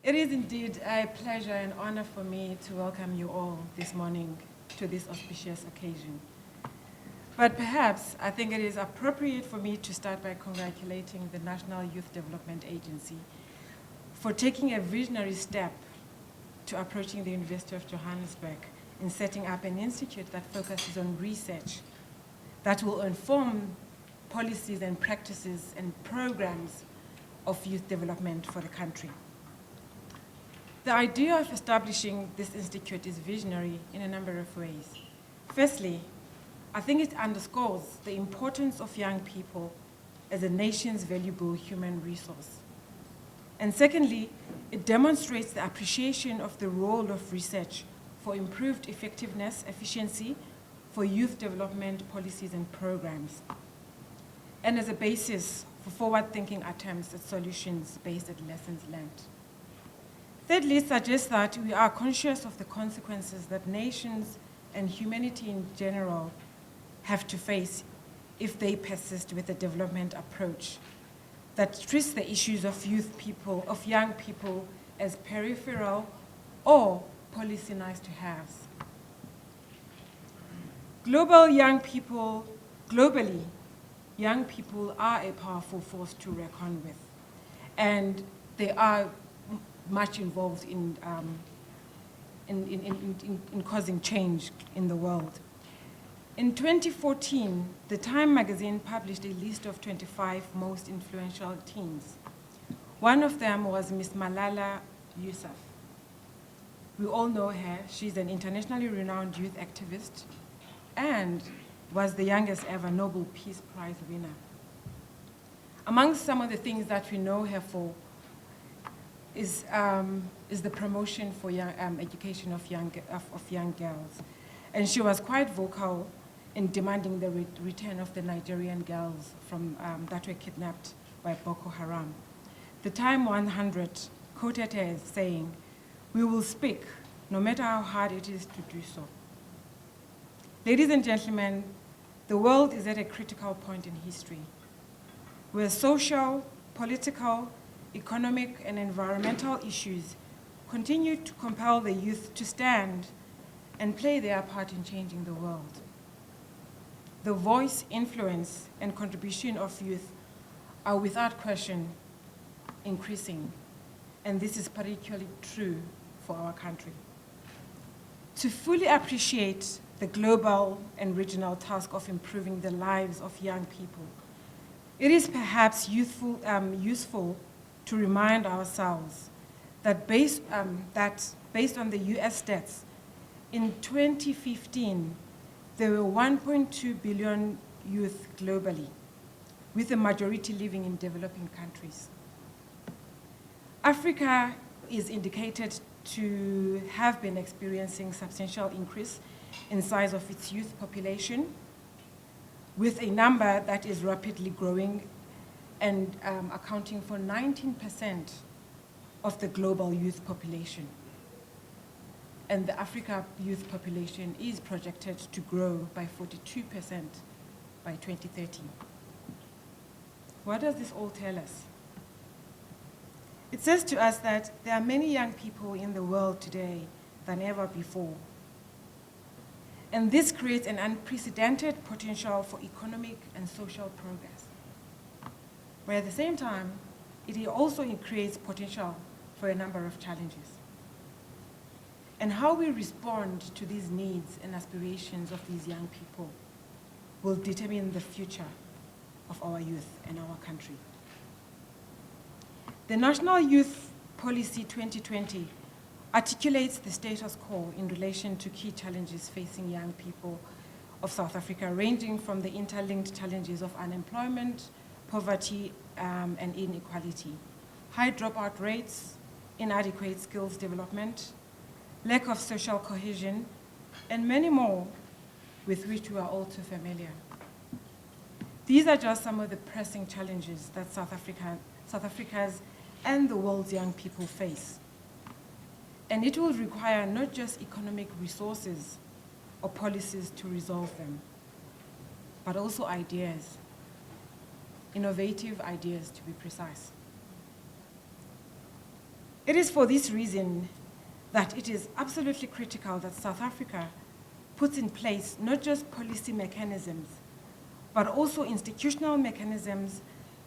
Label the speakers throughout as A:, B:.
A: It is indeed a pleasure and honor for me to welcome you all this morning to this auspicious occasion. But perhaps I think it is appropriate for me to start by congratulating the National Youth Development Agency for taking a visionary step to approaching the University of Johannesburg in setting up an institute that focuses on research that will inform policies and practices and programs of youth development for the country. The idea of establishing this institute is visionary in a number of ways. Firstly, I think it underscores the importance of young people as a nation's valuable human resource. And secondly, it demonstrates the appreciation of the role of research for improved effectiveness, efficiency for youth development policies and programs, and as a basis for forward-thinking attempts at solutions based at lessons learned. Thirdly, it suggests that we are conscious of the consequences that nations and humanity in general have to face if they persist with a development approach that treats the issues of young people as peripheral or policy nice-to-haves. Globally, young people are a powerful force to reckon with, and they are much involved in causing change in the world. In 2014, the Time magazine published a list of 25 most influential teens. One of them was Miss Malala Yousafzai. We all know her. She's an internationally renowned youth activist and was the youngest ever Nobel Peace Prize winner. Among some of the things that we know her for is the promotion for education of young girls. And she was quite vocal in demanding the return of the Nigerian girls that were kidnapped by Boko Haram. The Time 100 quoted her as saying, "We will speak, no matter how hard it is to do so." Ladies and gentlemen, the world is at a critical point in history, where social, political, economic, and environmental issues continue to compel the youth to stand and play their part in changing the world. The voice, influence, and contribution of youth are without question increasing, and this is particularly true for our country. To fully appreciate the global and regional task of improving the lives of young people, it is perhaps useful to remind ourselves that based on the US stats, in 2015, there were 1.2 billion youth globally, with the majority living in developing countries. Africa is indicated to have been experiencing substantial increase in size of its youth population, with a number that is rapidly growing and accounting for 19% of the global youth population. And the Africa youth population is projected to grow by 42% by 2030. What does this all tell us? It says to us that there are many young people in the world today than ever before. And this creates an unprecedented potential for economic and social progress. But at the same time, it also creates potential for a number of challenges. And how we respond to these needs and aspirations of these young people will determine the future of our youth and our country. The National Youth Policy 2020 articulates the status quo in relation to key challenges facing young people of South Africa, ranging from the interlinked challenges of unemployment, poverty, and inequality, high dropout rates, inadequate skills development, lack of social cohesion, and many more with which we are all too familiar. These are just some of the pressing challenges that South Africa's and the world's young people face. And it will require not just economic resources or policies to resolve them, but also ideas, innovative ideas to be precise. It is for this reason that it is absolutely critical that South Africa puts in place not just policy mechanisms, but also institutional mechanisms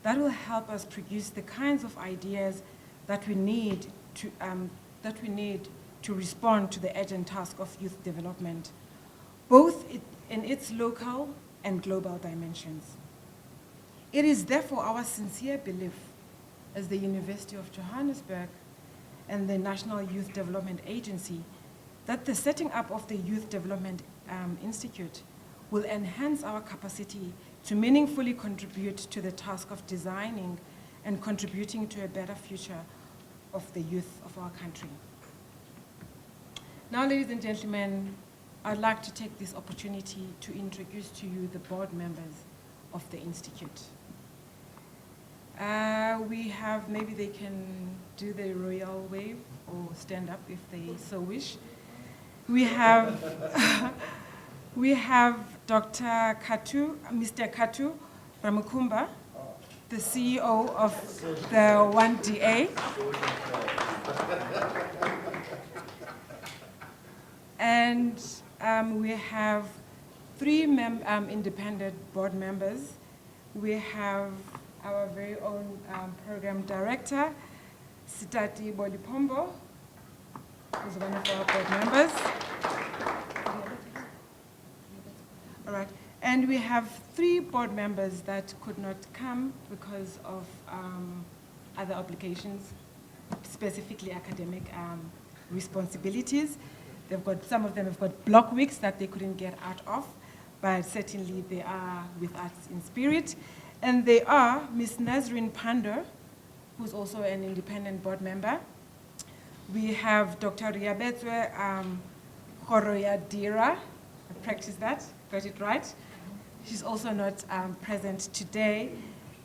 A: that will help us produce the kinds of ideas that we need to respond to the urgent task of youth development, both in its local and global dimensions. It is therefore our sincere belief as the University of Johannesburg and the National Youth Development Agency that the setting up of the Youth Development Institute will enhance our capacity to meaningfully contribute to the task of designing and contributing to a better future of the youth of our country. Now, ladies and gentlemen, I'd like to take this opportunity to introduce to you the board members of the Institute. We have, maybe they can do the royal wave or stand up if they so wish. We have, we have Dr. Katu, Mr. Katu Ramukumba, the CEO of the YDISA. And we have three independent board members. We have our very own program director, Sitati Bolipombo, who's one of our board members. All right, and we have three board members that could not come because of other obligations, specifically academic responsibilities. Some of them have got block weeks that they couldn't get out of, but certainly they are with us in spirit. And they are Ms. Nazrin Pander, who's also an independent board member. We have Dr. Riabetwe Horoyadira. I practiced that, got it right. She's also not present today.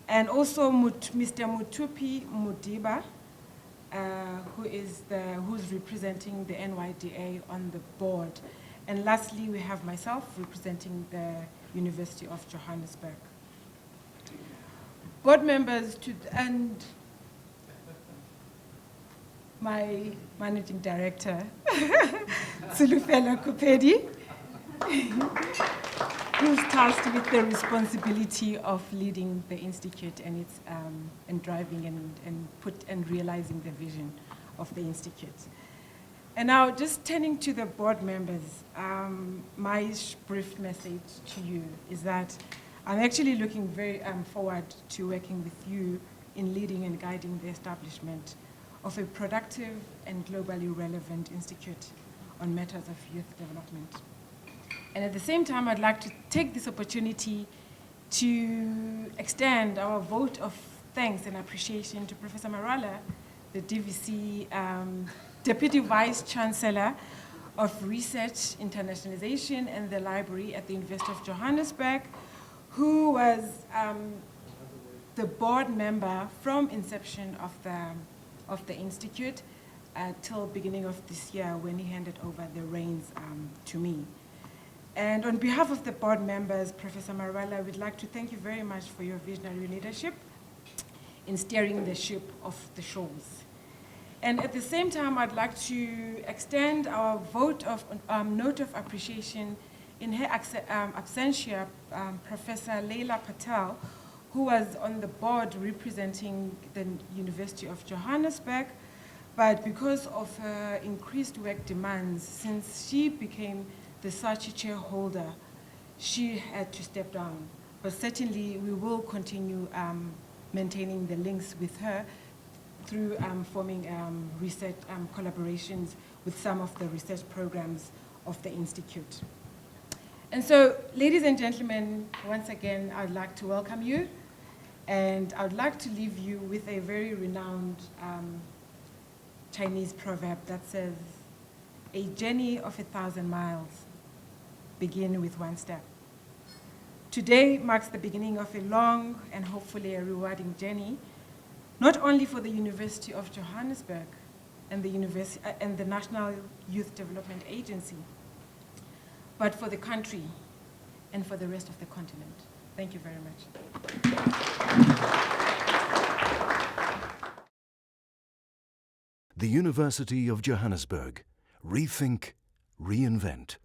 A: And also Mr. Mutupi Mudiba, who's representing the NYDA on the board. And lastly, we have myself representing the University of Johannesburg. Board members and my managing director, Sulufela Kupedi, who's tasked with the responsibility of leading the Institute and its and driving and realizing the vision of the Institute. And now, just turning to the board members, my brief message to you is that I'm actually looking very forward to working with you in leading and guiding the establishment of a productive and globally relevant institute on matters of youth development. And at the same time, I'd like to take this opportunity to extend our vote of thanks and appreciation to Professor Marala, the DVC Deputy Vice Chancellor of Research, Internationalization and the Library at the University of Johannesburg, who was the board member from inception of the Institute till beginning of this year when he handed over the reins to me. And on behalf of the board members, Professor Marala, we'd like to thank you very much for your visionary leadership in steering the ship of the shores. And at the same time, I'd like to extend our vote of note of appreciation in her absentia, Professor Leila Patel, who was on the board representing the University of Johannesburg, but because of her increased work demands, since she became the SACHI chair holder, she had to step down. But certainly we will continue maintaining the links with her through forming research collaborations with some of the research programs of the Institute. And so, ladies and gentlemen, once again, I'd like to welcome you, and I'd like to leave you with a very renowned Chinese proverb that says, "A journey of 1,000 miles begin with one step." Today marks the beginning of a long and hopefully a rewarding journey, not only for the University of Johannesburg and the National Youth Development Agency, but for the country and for the rest of the continent. Thank you very much.
B: The University of Johannesburg. Rethink, reinvent.